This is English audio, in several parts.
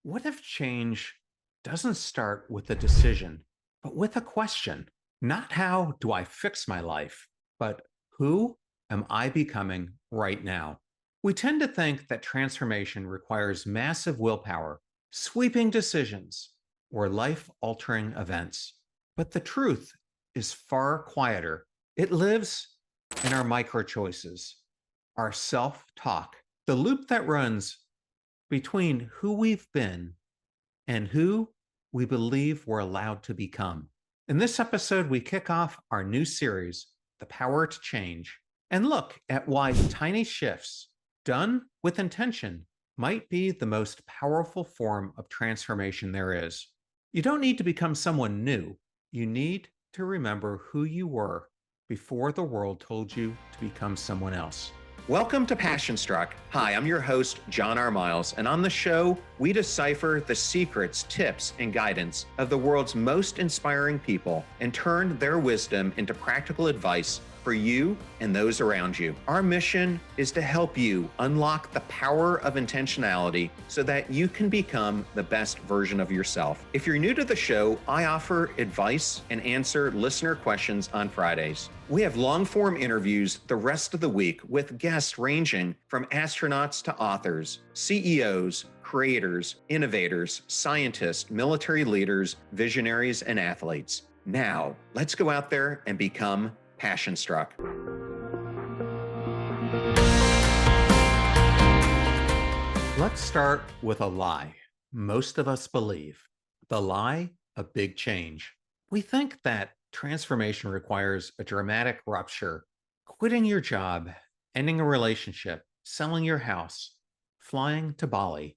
What if change doesn't start with a decision, but with a question? Not how do I fix my life, but who am I becoming right now? We tend to think that transformation requires massive willpower, sweeping decisions, or life altering events. But the truth is far quieter. It lives in our micro choices, our self talk, the loop that runs between who we've been and who we believe we're allowed to become. In this episode, we kick off our new series, The Power to Change, and look at why tiny shifts done with intention might be the most powerful form of transformation there is. You don't need to become someone new. You need to remember who you were before the world told you to become someone else. Welcome to Passion Struck. Hi, I'm your host, John R. Miles, and on the show, we decipher the secrets, tips, and guidance of the world's most inspiring people and turn their wisdom into practical advice for you and those around you. Our mission is to help you unlock the power of intentionality so that you can become the best version of yourself. If you're new to the show, I offer advice and answer listener questions on Fridays. We have long-form interviews the rest of the week with guests ranging from astronauts to authors, CEOs, creators, innovators, scientists, military leaders, visionaries, and athletes. Now, let's go out there and become passion struck. Let's start with a lie most of us believe. The lie of big change. We think that transformation requires a dramatic rupture, quitting your job, ending a relationship, selling your house, flying to Bali,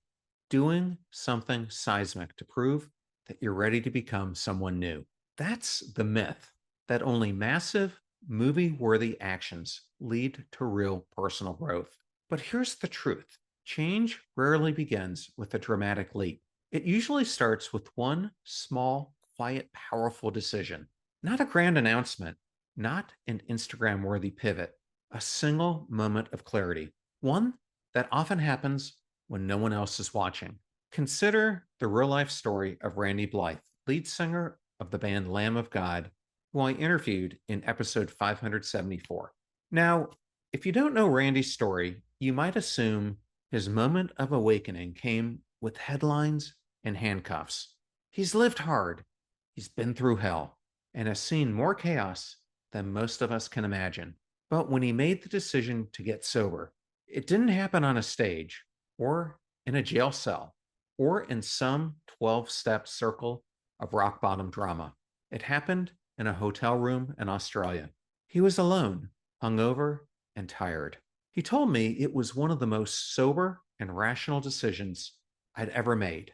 doing something seismic to prove that you're ready to become someone new. That's the myth that only massive, movie-worthy actions lead to real personal growth. But here's the truth. Change rarely begins with a dramatic leap. It usually starts with one small, quiet, powerful decision. Not a grand announcement, not an Instagram-worthy pivot, a single moment of clarity. One that often happens when no one else is watching. Consider the real-life story of Randy Blythe, lead singer of the band Lamb of God, who I interviewed in episode 574. Now, if you don't know Randy's story, you might assume his moment of awakening came with headlines and handcuffs. He's lived hard, he's been through hell, and has seen more chaos than most of us can imagine. But when he made the decision to get sober, it didn't happen on a stage, or in a jail cell, or in some 12-step circle of rock bottom drama. It happened in a hotel room in Australia. He was alone, hungover, and tired. He told me it was one of the most sober and rational decisions I'd ever made.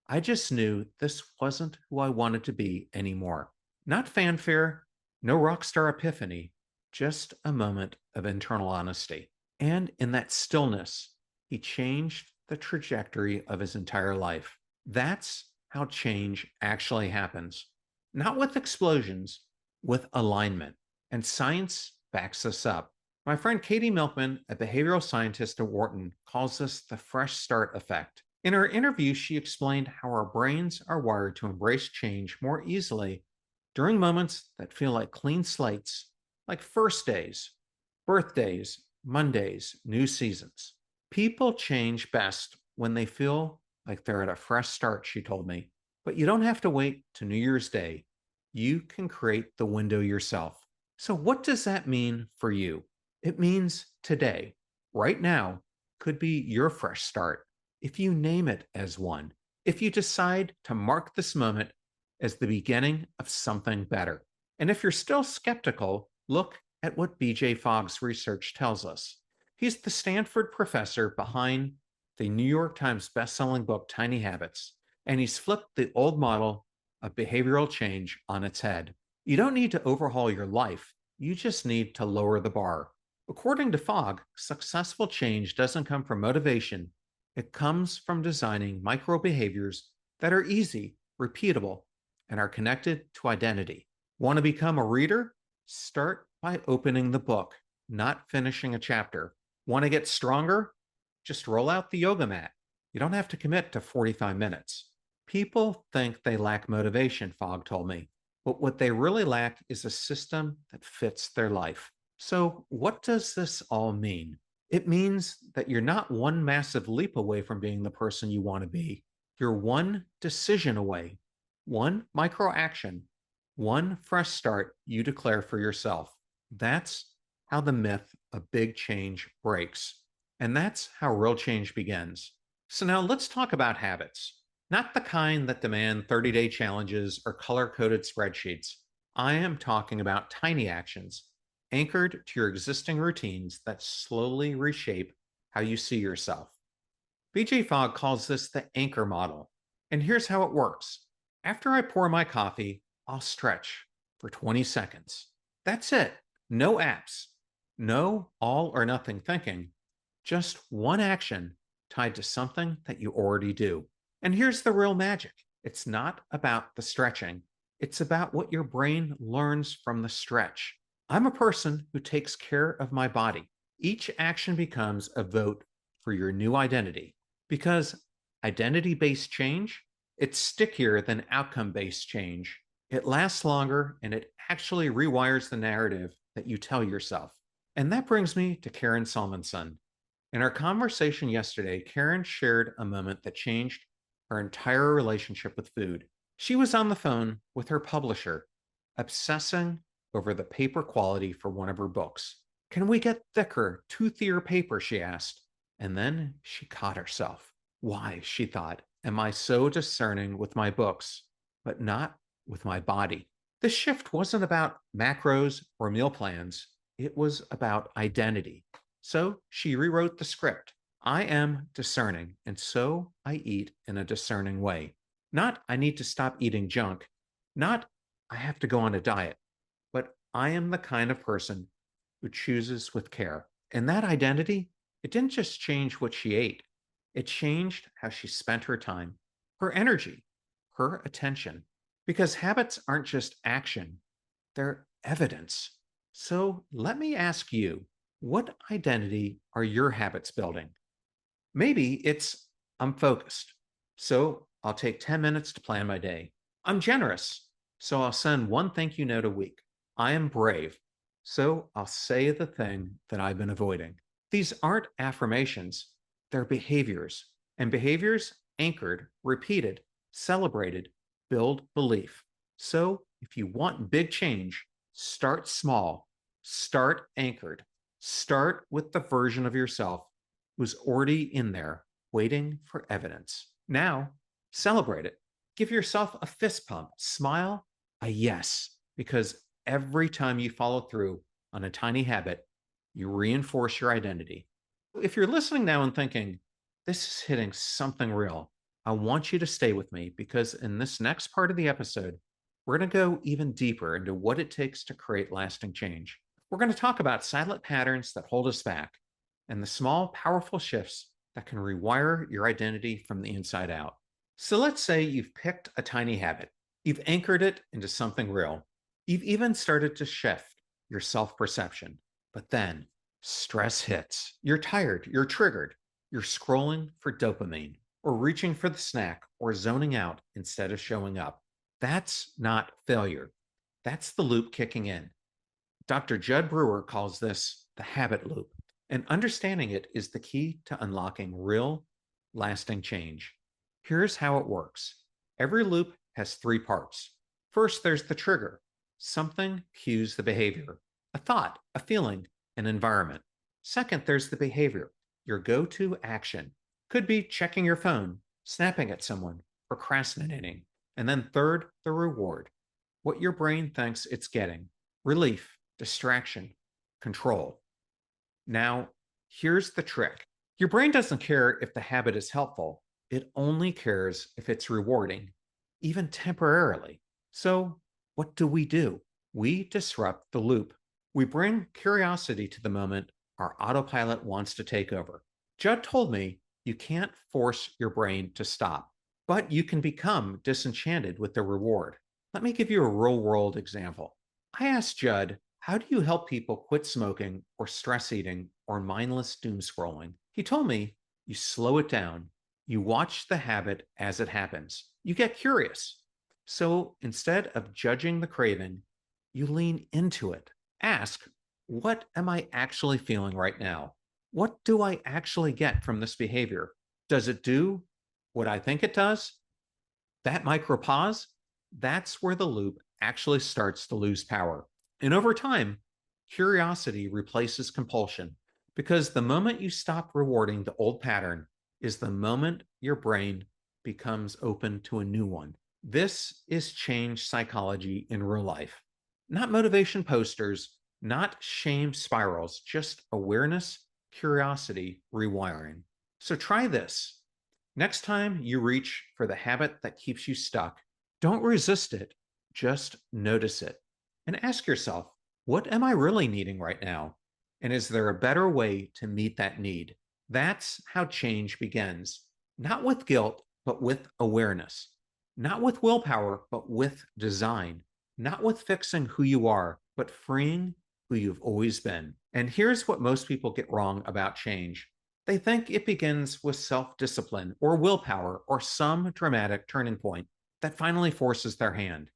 I just knew this wasn't who I wanted to be anymore. Not fanfare, no rock star epiphany, just a moment of internal honesty. And in that stillness, he changed the trajectory of his entire life. That's how change actually happens. Not with explosions, with alignment. And science backs us up. My friend Katie Milkman, a behavioral scientist at Wharton, calls this the fresh start effect. In her interview, she explained how our brains are wired to embrace change more easily during moments that feel like clean slates, like first days, birthdays, Mondays, new seasons. People change best when they feel like they're at a fresh start, she told me. But you don't have to wait to New Year's Day. You can create the window yourself. So what does that mean for you? It means today, right now, could be your fresh start if you name it as one. If you decide to mark this moment as the beginning of something better. And if you're still skeptical, look at what BJ Fogg's research tells us. He's the Stanford professor behind the New York Times bestselling book, Tiny Habits, and he's flipped the old model of behavioral change on its head. You don't need to overhaul your life. You just need to lower the bar. According to Fogg, successful change doesn't come from motivation. It comes from designing micro behaviors that are easy, repeatable, and are connected to identity. Want to become a reader? Start by opening the book, not finishing a chapter. Want to get stronger? Just roll out the yoga mat. You don't have to commit to 45 minutes. People think they lack motivation, Fogg told me, but what they really lack is a system that fits their life. So, what does this all mean? It means that you're not one massive leap away from being the person you want to be. You're one decision away, one micro action, one fresh start you declare for yourself. That's how the myth of big change breaks. And that's how real change begins. So now let's talk about habits, not the kind that demand 30-day challenges or color coded spreadsheets. I am talking about tiny actions anchored to your existing routines that slowly reshape how you see yourself. BJ Fogg calls this the anchor model. And here's how it works. After I pour my coffee, I'll stretch for 20 seconds. That's it. No apps, no all or nothing thinking, just one action tied to something that you already do. And here's the real magic. It's not about the stretching. It's about what your brain learns from the stretch. I'm a person who takes care of my body. Each action becomes a vote for your new identity because identity-based change, it's stickier than outcome-based change. It lasts longer and it actually rewires the narrative that you tell yourself. And that brings me to Karen Salmonson. In our conversation yesterday, Karen shared a moment that changed her entire relationship with food. She was on the phone with her publisher, obsessing over the paper quality for one of her books. Can we get thicker, toothier paper? She asked. And then she caught herself. Why, she thought, am I so discerning with my books, but not with my body? The shift wasn't about macros or meal plans, it was about identity. So she rewrote the script. I am discerning, and so I eat in a discerning way. Not I need to stop eating junk, not I have to go on a diet, but I am the kind of person who chooses with care. And that identity, it didn't just change what she ate, it changed how she spent her time, her energy, her attention. Because habits aren't just action, they're evidence. So let me ask you, what identity are your habits building? Maybe it's I'm focused, so I'll take 10 minutes to plan my day. I'm generous, so I'll send one thank you note a week. I am brave, so I'll say the thing that I've been avoiding. These aren't affirmations, they're behaviors. And behaviors anchored, repeated, celebrated, build belief. So if you want big change, start small, start anchored, start with the version of yourself who's already in there waiting for evidence. Now, celebrate it. Give yourself a fist pump, smile, a yes, because every time you follow through on a tiny habit, you reinforce your identity. If you're listening now and thinking, this is hitting something real, I want you to stay with me because in this next part of the episode, we're going to go even deeper into what it takes to create lasting change. We're going to talk about silent patterns that hold us back and the small, powerful shifts that can rewire your identity from the inside out. So let's say you've picked a tiny habit, you've anchored it into something real, you've even started to shift your self perception, but then stress hits. You're tired, you're triggered, you're scrolling for dopamine, or reaching for the snack, or zoning out instead of showing up. That's not failure. That's the loop kicking in. Dr. Judd Brewer calls this the habit loop, and understanding it is the key to unlocking real, lasting change. Here's how it works. Every loop has three parts. First, there's the trigger. Something cues the behavior, a thought, a feeling, an environment. Second, there's the behavior, your go-to action. Could be checking your phone, snapping at someone, procrastinating. And then third, the reward, what your brain thinks it's getting, relief, distraction, control. Now, here's the trick. Your brain doesn't care if the habit is helpful. It only cares if it's rewarding, even temporarily. So, what do? We disrupt the loop. We bring curiosity to the moment our autopilot wants to take over. Judd told me you can't force your brain to stop, but you can become disenchanted with the reward. Let me give you a real world example. I asked Judd, how do you help people quit smoking or stress eating or mindless doom scrolling? He told me you slow it down. You watch the habit as it happens. You get curious. So instead of judging the craving, you lean into it. Ask, what am I actually feeling right now? What do I actually get from this behavior? Does it do what I think it does? That micro pause, that's where the loop actually starts to lose power. And over time, curiosity replaces compulsion because the moment you stop rewarding the old pattern is the moment your brain becomes open to a new one. This is change psychology in real life. Not motivation posters, not shame spirals, just awareness, curiosity, rewiring. So try this. Next time you reach for the habit that keeps you stuck, don't resist it, just notice it. And ask yourself, what am I really needing right now? And is there a better way to meet that need? That's how change begins. Not with guilt, but with awareness. Not with willpower, but with design. Not with fixing who you are, but freeing who you've always been. And here's what most people get wrong about change. They think it begins with self discipline or willpower or some dramatic turning point that finally forces their hand.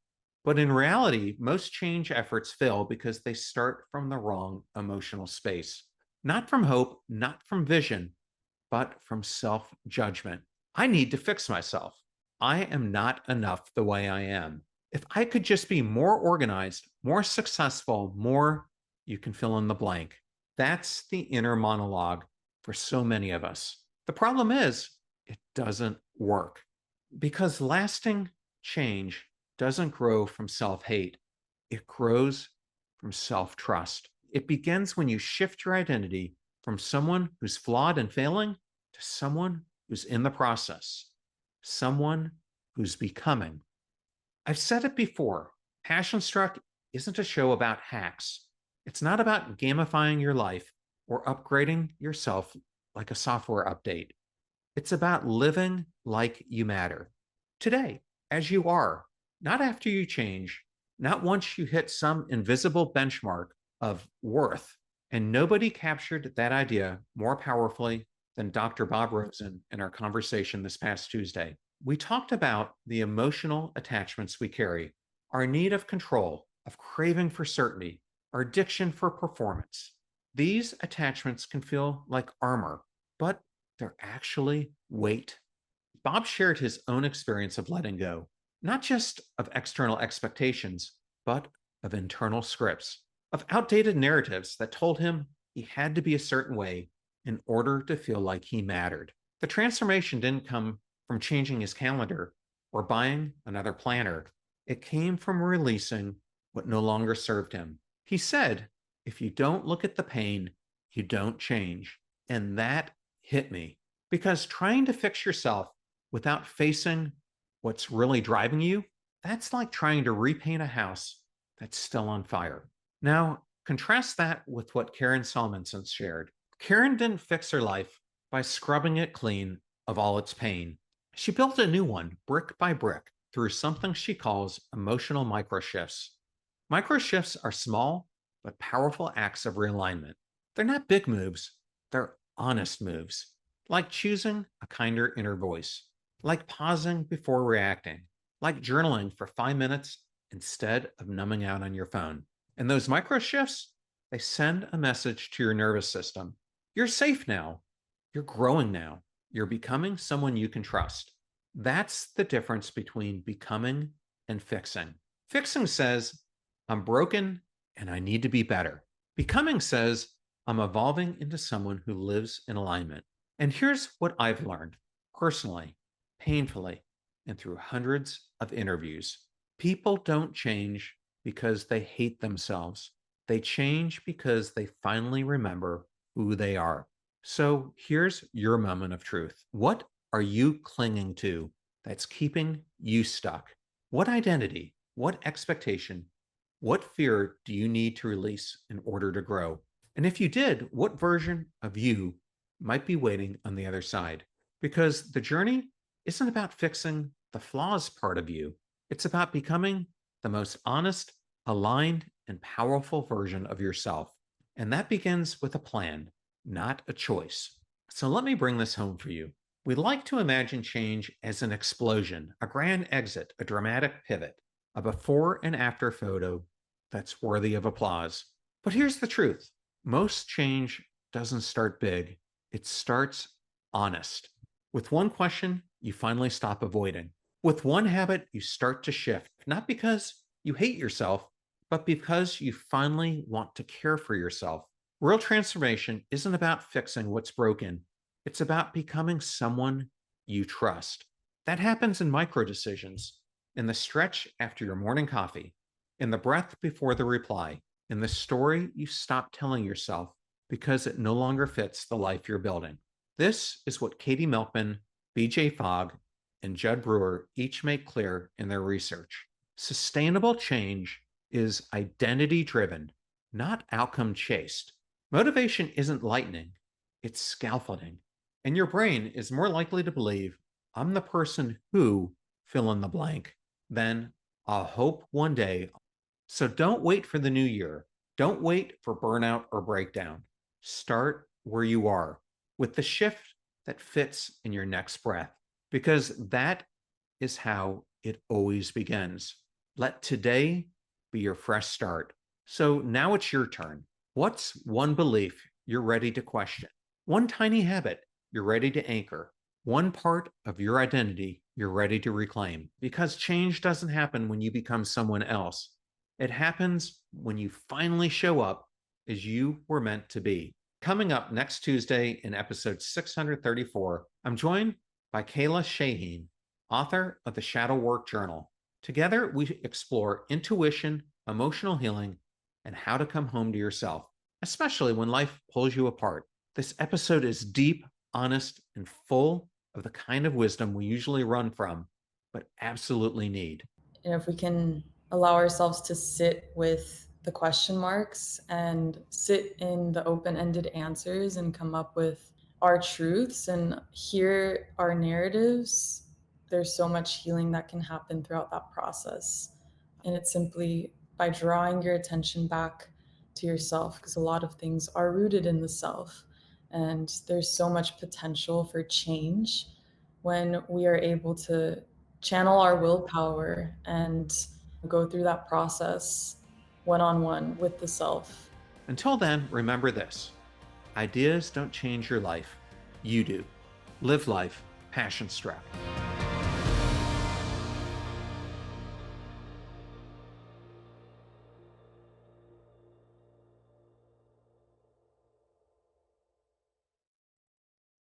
But in reality, most change efforts fail because they start from the wrong emotional space. Not from hope, not from vision, but from self judgment. I need to fix myself. I am not enough the way I am. If I could just be more organized, more successful, more, you can fill in the blank. That's the inner monologue for so many of us. The problem is, it doesn't work because lasting change doesn't grow from self hate, it grows from self trust. It begins when you shift your identity from someone who's flawed and failing to someone who's in the process, someone who's becoming. I've said it before, Passion Struck isn't a show about hacks. It's not about gamifying your life or upgrading yourself like a software update. It's about living like you matter. Today, as you are, not after you change, not once you hit some invisible benchmark of worth. And nobody captured that idea more powerfully than Dr. Bob Rosen in our conversation this past Tuesday. We talked about the emotional attachments we carry, our need of control, of craving for certainty, our addiction for performance. These attachments can feel like armor, but they're actually weight. Bob shared his own experience of letting go, not just of external expectations, but of internal scripts, of outdated narratives that told him he had to be a certain way in order to feel like he mattered. The transformation didn't come from changing his calendar or buying another planner. It came from releasing what no longer served him. He said, if you don't look at the pain, you don't change. And that hit me because trying to fix yourself without facing what's really driving you, that's like trying to repaint a house that's still on fire. Now, contrast that with what Karen Salmonson shared. Karen didn't fix her life by scrubbing it clean of all its pain. She built a new one brick by brick through something she calls emotional microshifts. Microshifts are small but powerful acts of realignment. They're not big moves, they're honest moves, like choosing a kinder inner voice, like pausing before reacting, like journaling for 5 minutes instead of numbing out on your phone. And those micro shifts, they send a message to your nervous system. You're safe now. You're growing now. You're becoming someone you can trust. That's the difference between becoming and fixing. Fixing says, I'm broken and I need to be better. Becoming says, I'm evolving into someone who lives in alignment. And here's what I've learned personally, painfully, and through hundreds of interviews. People don't change because they hate themselves. They change because they finally remember who they are. So here's your moment of truth. What are you clinging to that's keeping you stuck? What identity, what expectation, what fear do you need to release in order to grow? And if you did, what version of you might be waiting on the other side? Because the journey isn't about fixing the flaws part of you. It's about becoming the most honest, aligned, and powerful version of yourself. And that begins with a plan, not a choice. So let me bring this home for you. We like to imagine change as an explosion, a grand exit, a dramatic pivot, a before and after photo that's worthy of applause. But here's the truth: most change doesn't start big, it starts honest. With one question, you finally stop avoiding. With one habit, you start to shift, not because you hate yourself, but because you finally want to care for yourself. Real transformation isn't about fixing what's broken, it's about becoming someone you trust. That happens in micro decisions, in the stretch after your morning coffee, in the breath before the reply, in the story you stop telling yourself because it no longer fits the life you're building. This is what Katie Milkman, BJ Fogg, and Judd Brewer each make clear in their research. Sustainable change is identity driven, not outcome chased. Motivation isn't lightning, it's scaffolding. And your brain is more likely to believe, I'm the person who fill in the blank, than I'll hope one day. So don't wait for the new year. Don't wait for burnout or breakdown. Start where you are with the shift that fits in your next breath, because that is how it always begins. Let today be your fresh start. So now it's your turn. What's one belief you're ready to question? One tiny habit you're ready to anchor? One part of your identity you're ready to reclaim? Because change doesn't happen when you become someone else. It happens when you finally show up as you were meant to be. Coming up next Tuesday in episode 634, I'm joined by Kayla Shaheen, author of the Shadow Work Journal. Together, we explore intuition, emotional healing, and how to come home to yourself, especially when life pulls you apart. This episode is deep, honest, and full of the kind of wisdom we usually run from, but absolutely need. If we can allow ourselves to sit with the question marks and sit in the open-ended answers and come up with our truths and hear our narratives, there's so much healing that can happen throughout that process. And it's simply by drawing your attention back to yourself, because a lot of things are rooted in the self. And there's so much potential for change when we are able to channel our willpower and go through that process one on one with the self. Until then, remember this: ideas don't change your life, you do. Live life passion struck.